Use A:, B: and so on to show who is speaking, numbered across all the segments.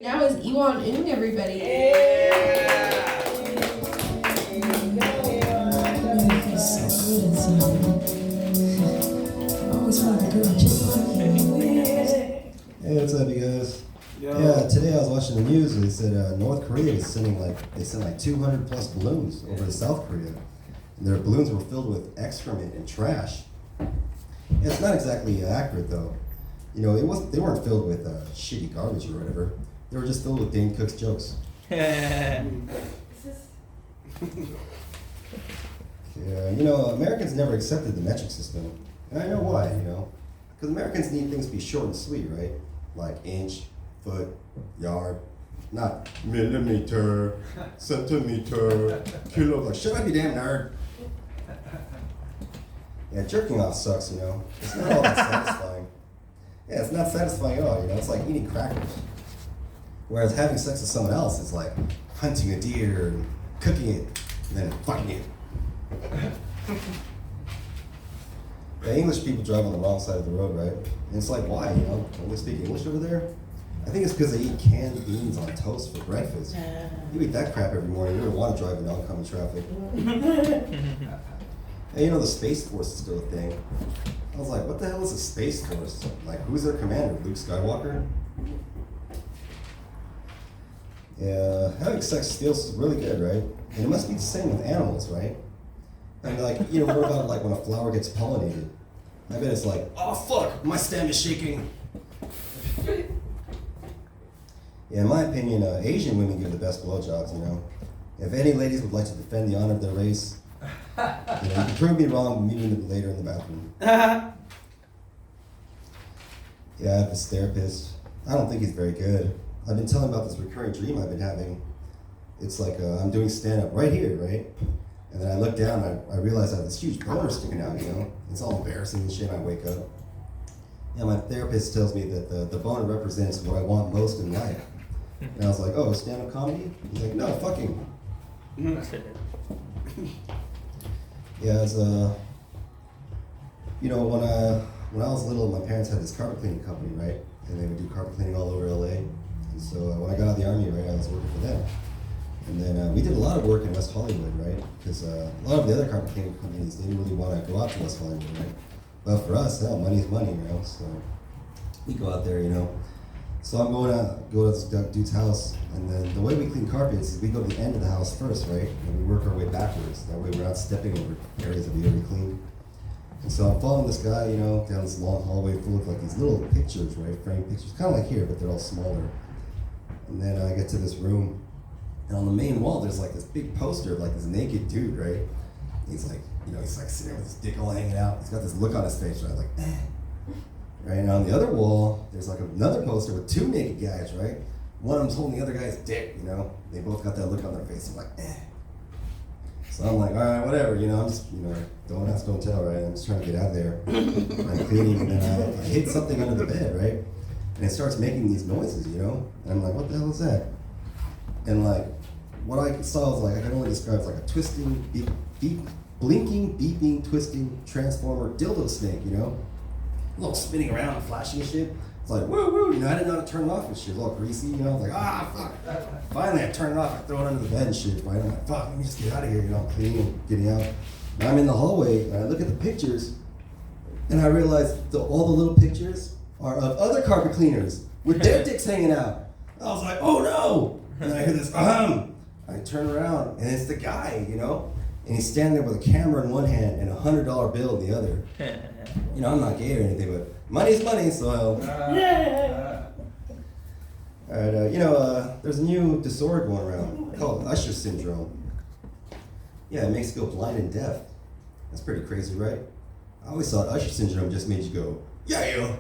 A: Now is Iwan Ung, everybody.
B: Yeah.
C: He's so good and so always wanted a girl just like you.
D: Hey, what's up, you guys?
B: Yo.
D: Yeah, today I was watching the news and they said North Korea is sent like 200 plus balloons over to South Korea. And their balloons were filled with excrement and trash. It's not exactly accurate though. You know, they weren't filled with shitty garbage or whatever. They were just filled with Dane Cook's jokes. Yeah, you know, Americans never accepted the metric system. And I know why, you know. Because Americans need things to be short and sweet, right? Like inch, foot, yard, not millimeter, centimeter, kilo. Like, shut up, you damn nerd. Yeah, jerking off sucks, you know. It's not all that satisfying. Yeah, it's not satisfying at all, you know. It's like eating crackers. Whereas having sex with someone else is like hunting a deer and cooking it and then fucking it. The English people drive on the wrong side of the road, right? And it's like, why, you know? Don't they speak English over there? I think it's because they eat canned beans on toast for breakfast. You eat that crap every morning, you don't want to drive in oncoming traffic. And you know, the Space Force is still a thing. I was like, what the hell is a Space Force? Like, who's their commander? Luke Skywalker? Yeah, having sex feels really good, right? And it must be the same with animals, right? And like, you know, what about like when a flower gets pollinated? I bet it's like, oh fuck, my stem is shaking. Yeah, in my opinion, Asian women give the best blowjobs, you know. If any ladies would like to defend the honor of their race, you know, you can prove me wrong, meet me later in the bathroom. Yeah, I have this therapist. I don't think he's very good. I've been telling about this recurring dream I've been having. It's like I'm doing stand-up right here, right? And then I look down and I realize I have this huge boner sticking out, you know? It's all embarrassing and shit, I wake up. And my therapist tells me that the boner represents what I want most in life. And I was like, oh, stand-up comedy? He's like, no, fucking. Yeah, it's you know, when I was little, my parents had this carpet cleaning company, right? And they would do carpet cleaning all over LA. And so when I got out of the army, right, I was working for them. And then we did a lot of work in West Hollywood, right? Because a lot of the other carpet cleaning companies didn't really want to go out to West Hollywood, right? But for us, hell, money's money, you know? So we go out there, you know? So I'm go to this dude's house, and then the way we clean carpets is we go to the end of the house first, right? And we work our way backwards. That way we're not stepping over areas that we already cleaned. And so I'm following this guy, you know, down this long hallway full of like these little pictures, right? Framed pictures, kind of like here, but they're all smaller. And then I get to this room, and on the main wall, there's like this big poster of like this naked dude, right? And he's like, you know, he's like sitting there with his dick all hanging out. He's got this look on his face, right? Like, eh. Right, and on the other wall, there's like another poster with two naked guys, right? One of them's holding the other guy's dick, you know? They both got that look on their face. I'm like, eh. So I'm like, all right, whatever, you know, I'm just, you know, don't ask, don't tell, right? I'm just trying to get out of there. I'm cleaning, and then I hit something under the bed, right? And it starts making these noises, you know? And I'm like, what the hell is that? And like, what I saw was like, I can only describe it as like a twisting, blinking, beeping, twisting, transformer dildo snake, you know? A little spinning around and flashing and shit. It's like, woo, woo, you know, I didn't know how to turn it off and shit. It was all greasy, you know? I was like, ah, fuck. Finally, I turn it off, I throw it under the bed and shit. Right? I'm like, fuck, let me just get out of here, you know? I'm cleaning and getting out. And I'm in the hallway, and I look at the pictures, and I realize all the little pictures are of other carpet cleaners with their dicks hanging out. I was like, oh no! And I hear this, I turn around, and it's the guy, you know? And he's standing there with a camera in one hand and a $100 bill in the other. You know, I'm not gay or anything, but money's money, so yeah. All right, you know, there's a new disorder going around called Usher syndrome. Yeah, it makes you go blind and deaf. That's pretty crazy, right? I always thought Usher syndrome just made you go, yeah.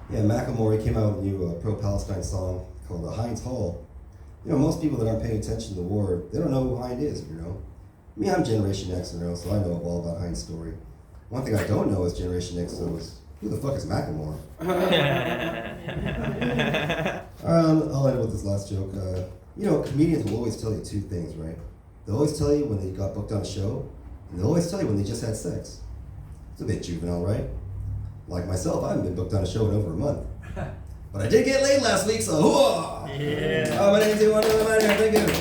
D: Yeah, Macklemore came out with a new pro-Palestine song called Heinz Hall. You know, most people that aren't paying attention to the war, they don't know who Heinz is, you know? Me, I'm Generation X, you know, so I know all about Heinz's story. One thing I don't know as Generation X, though, is who the fuck is Macklemore? I'll end with this last joke. You know, comedians will always tell you two things, right? They'll always tell you when they got booked on a show, and they'll always tell you when they just had sex. It's a bit juvenile, right? like myself, I haven't been booked on a show in over a month. But I did get laid last week, so hoo-ah!
B: Yeah.
D: Oh, my name's Iwan. Thank you.